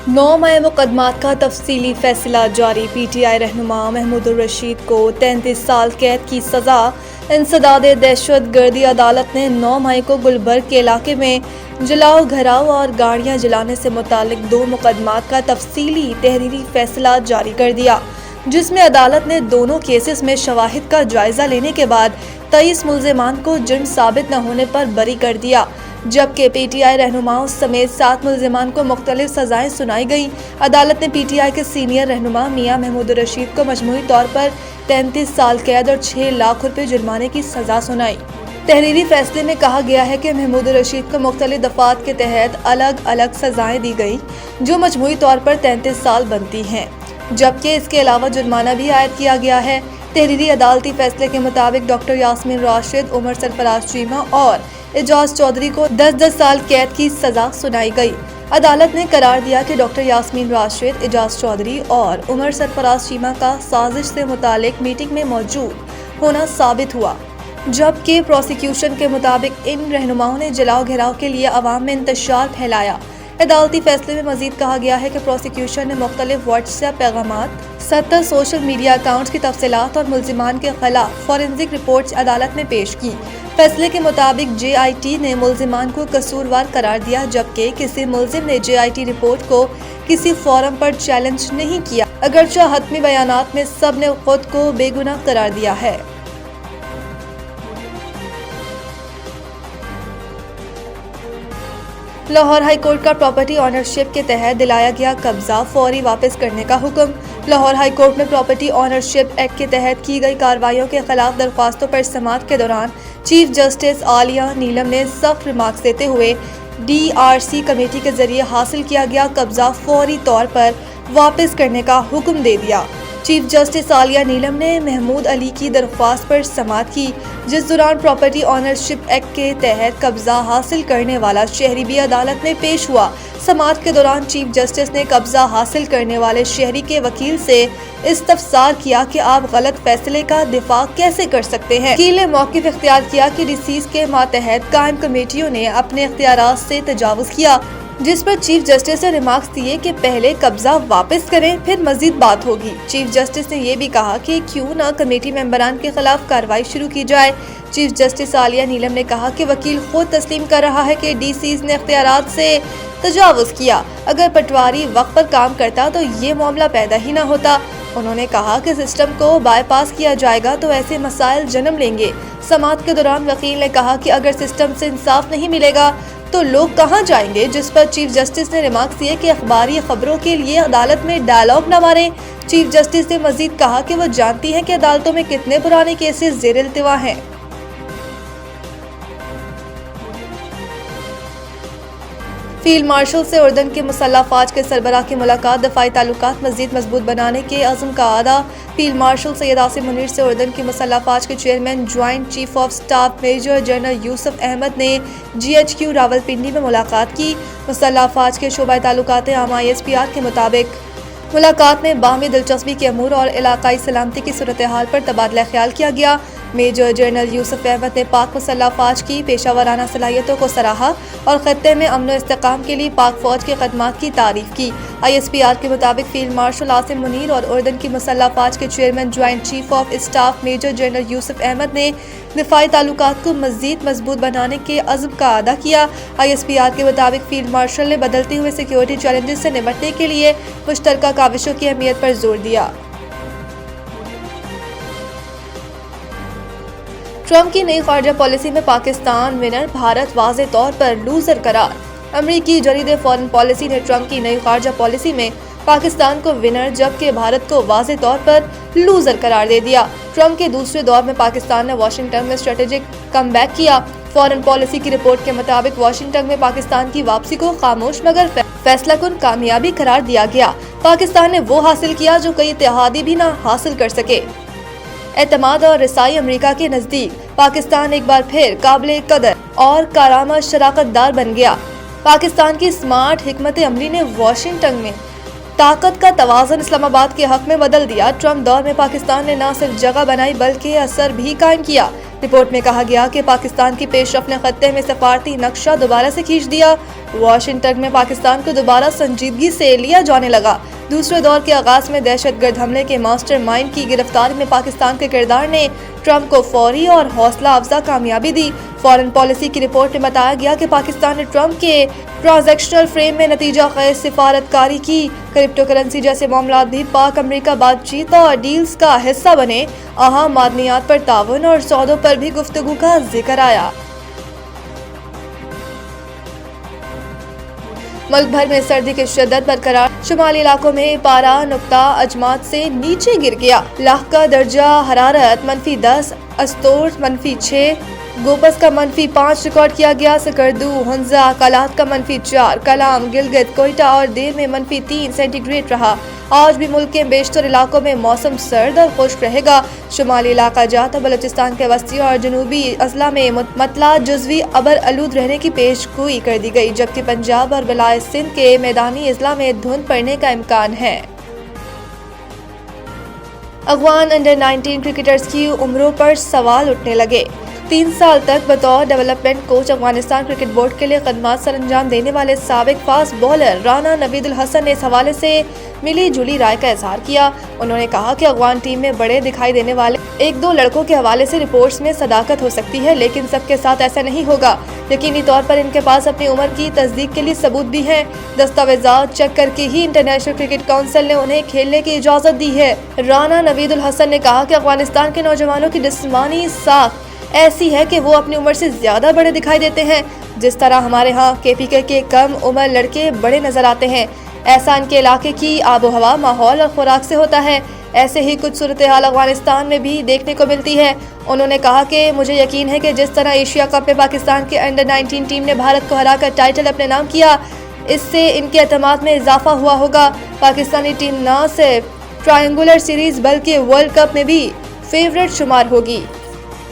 9 मई मुकदमात का तफसीली फैसला जारी। PTI रहनुमा महमूद रशीद को 33 साल कैद की सजा। इंसदाद दहशत गर्दी अदालत ने 9 मई को गुलबर्ग के इलाके में जलाओ घराव और गाड़ियां जलाने से मुतालिक 2 मुकदमात का तफसीली तहरीरी फैसला जारी कर दिया, जिसमें अदालत ने दोनों केसेस में शवाहिद का जायजा लेने के बाद 23 मुल्जिमान को जुर्म साबित न होने पर बरी कर दिया, जबकि PTI रहनुमाओं समेत 7 मुल्जिमान को मुख्तलिफ सजाएं सुनाई गईं। अदालत ने PTI के सीनियर रहनुमा मियां महमूद रशीद को मजमूई तौर पर 33 साल कैद और 6 लाख रुपए जुर्माने की सजा सुनाई। तहरीरी फैसले में कहा गया है कि महमूद रशीद को मुख्तलिफ दफात के तहत अलग अलग सजाएं दी गई, जो मजमूई तौर पर 33 साल बनती हैं, जबकि इसके अलावा जुर्माना भी आयद किया गया है। तहरीरी अदालती फैसले के मुताबिक डॉक्टर यास्मीन राशिद, उमर सरफराज चीमा और एजाज चौधरी को 10-10 साल कैद की सजा सुनाई गई। अदालत ने करार दिया कि डॉक्टर यास्मीन राशिद, एजाज चौधरी और उमर सरफराज चीमा का साजिश से मुतालिक मीटिंग में मौजूद होना साबित हुआ, जबकि प्रोसिक्यूशन के मुताबिक इन रहनुमाओं ने जलाओ घेराव के लिए अवाम में इंतशार फैलाया। अदालती फैसले में मजीद कहा गया है कि प्रोसिक्यूशन ने मुख्तलिफ व्हाट्सएप पैगामात, 70 सोशल मीडिया अकाउंट्स की तफसीलात और मुल्जिमान के खिलाफ फॉरेंसिक रिपोर्ट्स अदालत में पेश की। फैसले के मुताबिक JIT ने मुल्जिमान को कसूरवार करार दिया, जबकि किसी मुल्जिम ने JIT रिपोर्ट को किसी फोरम पर चैलेंज नहीं किया, अगरचे हतमी बयानात में सब ने खुद को बेगुनाह करार दिया है। लाहौर हाई कोर्ट का प्रॉपर्टी ऑनरशिप के तहत दिलाया गया कब्जा फौरी वापस करने का हुक्म। लाहौर हाई कोर्ट में प्रॉपर्टी ऑनरशिप एक्ट के तहत की गई कार्रवाइयों के खिलाफ दरख्वास्तों पर समाअत के दौरान चीफ जस्टिस आलिया नीलम ने सख्त रिमार्क्स देते हुए DRC कमेटी के जरिए हासिल किया गया कब्जा फौरी तौर पर वापस करने का हुक्म दे दिया। चीफ जस्टिस आलिया नीलम ने महमूद अली की दरख्वास्त पर समाअत की, जिस दौरान प्रॉपर्टी ऑनरशिप एक्ट के तहत कब्जा हासिल करने वाला शहरी भी अदालत में पेश हुआ। समाअत के दौरान चीफ जस्टिस ने कब्जा हासिल करने वाले शहरी के वकील से इस्तफसार किया कि आप गलत फैसले का दिफा कैसे कर सकते हैं। वकील ने मौक़िफ़ इख्तियार किया कि डिसीज के मातहत कायम कमेटियों ने अपने इख्तियारात से तजावुज़ किया, जिस पर चीफ जस्टिस ने रिमार्क्स दिए कि पहले कब्जा वापस करें, फिर मजीद बात होगी। चीफ जस्टिस ने यह भी कहा कि क्यों न कमेटी मेंबरान के खिलाफ कार्रवाई शुरू की जाए। चीफ जस्टिस आलिया नीलम ने कहा कि वकील खुद तस्लीम कर रहा है कि DCs ने इख्तियारात से तजावुज़ किया। अगर पटवारी वक्त पर काम करता तो ये मामला पैदा ही न होता। उन्होंने कहा कि सिस्टम को बाईपास किया जाएगा तो ऐसे मसाइल जन्म लेंगे। समाअत के दौरान वकील ने कहा कि अगर सिस्टम से इंसाफ नहीं मिलेगा तो लोग कहां जाएंगे, जिस पर चीफ जस्टिस ने रिमार्क्स दिए कि अखबारी खबरों के लिए अदालत में डायलॉग न मारें। चीफ जस्टिस ने मजीद कहा कि वो जानती हैं कि अदालतों में कितने पुराने केसेस ज़ेर इल्तिवा हैं। फील्ड मार्शल से उर्दन के मुसल्लह फ़ौज के सरबराह की मुलाकात। दफ़ाई ताल्लुकात मज़ीद मजबूत बनाने के अज़्म का आदा। फील्ड मार्शल सैयद आसिम मुनीर से उर्दन की मुसल्लह फ़ौज के chairman joint chief of staff major general Yusuf Ahmed ने GHQ रावलपिंडी में मुलाकात की। मुसल्लह फ़ौज के शोबा ताल्लुकात आमा ISPR के मुताबिक मुलाकात में बाहमी दिलचस्पी के अमूर और इलाकाई सलामती की सूरत हाल पर तबादला ख्याल किया गया। मेजर जनरल यूसुफ अहमद ने पाक मुसल्लह फ़ौज की पेशावराना सलाहियतों को सराहा और ख़त्ते में अमन व इस्तेकाम के लिए पाक फ़ौज के खदमात की तारीफ़ की। ISPR के मुताबिक फील्ड मार्शल आसिम मुनीर और उर्दन की मुसल्लह फ़ौज के chairman joint chief of staff major general Yusuf Ahmed ने दिफाई ताल्लुकात को मज़ीद मजबूत बनाने के अज़्म का अदा किया। ISPR के मुताबिक फील्ड मार्शल ने बदलते हुए सिक्योरिटी चैलेंजेस से निपटने के लिए मुश्तरका काविशों की अहमियत पर जोर दिया। ट्रंप की नई खारजा पॉलिसी में पाकिस्तान विनर, भारत वाज़े तौर पर लूजर करार। अमरीकी जरीदे फॉरेन पॉलिसी ने ट्रंप की नई खारजा पॉलिसी में पाकिस्तान को विनर जबकि भारत को वाज़े तौर पर लूजर करार दे दिया। ट्रंप के दूसरे दौर में पाकिस्तान ने वाशिंगटन में स्ट्रेटेजिक कमबैक किया। फॉरेन पॉलिसी की रिपोर्ट के मुताबिक वाशिंगटन में पाकिस्तान की वापसी को खामोश मगर फैसलाकुन कामयाबी करार दिया गया। पाकिस्तान ने वो हासिल किया जो कई इत्तेहादी भी न हासिल कर सके। एतमाद और रसाई अमेरिका के नज़दीक पाकिस्तान एक बार फिर काबिल कदर और कारामद शराकतदार बन गया। पाकिस्तान की स्मार्ट हिकमत अमली ने वाशिंगटन में ताकत का तवाज़ुन इस्लामाबाद के हक में बदल दिया। ट्रंप दौर में पाकिस्तान ने न सिर्फ जगह बनाई बल्कि असर भी कायम किया। رپورٹ میں کہا گیا کہ پاکستان کی پیش رفت نے خطے میں سفارتی نقشہ دوبارہ سے کھینچ دیا۔ واشنگٹن میں پاکستان کو دوبارہ سنجیدگی سے لیا جانے لگا۔ دوسرے دور کے آغاز میں دہشت گرد حملے کے ماسٹر مائنڈ کی گرفتاری میں پاکستان کے کردار نے ٹرمپ کو فوری اور حوصلہ افزا کامیابی دی۔ فارن پالیسی کی رپورٹ میں بتایا گیا کہ پاکستان نے ٹرمپ کے ٹرانزیکشنل فریم میں نتیجہ خیز سفارتکاری کی۔ کرپٹو کرنسی جیسے معاملات بھی پاک امریکہ بات چیت اور ڈیلز کا حصہ بنے۔ اہم معدنیات پر تعاون اور سودوں پر بھی گفتگو کا ذکر آیا۔ ملک بھر میں سردی کی شدت برقرار، شمالی علاقوں میں پارہ نقطہ اجماد سے نیچے گر گیا۔ لاہ کا درجہ حرارت -10، استور -6، گوپس کا -5 ریکارڈ کیا گیا۔ سکردو، ہنزا، کلات کا -4، کلام، گلگت، کوئٹہ اور دیر میں -3 سینٹی گریڈ رہا۔ آج بھی ملک کے بیشتر علاقوں میں موسم سرد اور خشک رہے گا۔ شمالی علاقہ جات اور بلوچستان کے وسطی اور جنوبی اضلاع میں مطلع جزوی ابر آلود رہنے کی پیش گوئی کر دی گئی، جبکہ پنجاب اور بلائے سندھ کے میدانی اضلاع میں دھند پڑنے کا امکان ہے۔ افغان انڈر 19 کرکٹرز کی عمروں پر سوال اٹھنے لگے۔ 3 سال تک بطور development coach Afghanistan cricket board کے لیے خدمات سر انجام دینے والے سابق فاسٹ بولر رانا نوید الحسن نے اس حوالے سے ملی جلی رائے کا اظہار کیا۔ انہوں نے کہا کہ افغان ٹیم میں بڑے دکھائی دینے والے 1-2 لڑکوں کے حوالے سے رپورٹس میں صداقت ہو سکتی ہے، لیکن سب کے ساتھ ایسا نہیں ہوگا۔ یقینی طور پر ان کے پاس اپنی عمر کی تصدیق کے لیے ثبوت بھی ہیں۔ دستاویزات چیک کر کے ہی انٹرنیشنل کرکٹ کونسل نے انہیں کھیلنے کی اجازت دی ہے۔ رانا نوید الحسن نے کہا کہ افغانستان کے نوجوانوں کی جسمانی ساخت ایسی ہے کہ وہ اپنی عمر سے زیادہ بڑے دکھائی دیتے ہیں، جس طرح ہمارے ہاں KPK کے کم عمر لڑکے بڑے نظر آتے ہیں۔ ایسا ان کے علاقے کی آب و ہوا، ماحول اور خوراک سے ہوتا ہے۔ ایسے ہی کچھ صورتحال افغانستان میں بھی دیکھنے کو ملتی ہے۔ انہوں نے کہا کہ مجھے یقین ہے کہ جس طرح ایشیا کپ میں پاکستان کے انڈر 19 ٹیم نے بھارت کو ہرا کر ٹائٹل اپنے نام کیا، اس سے ان کے اعتماد میں اضافہ ہوا ہوگا۔ پاکستانی ٹیم نہ صرف ٹرائنگولر سیریز بلکہ ورلڈ کپ میں بھی فیورٹ شمار ہوگی۔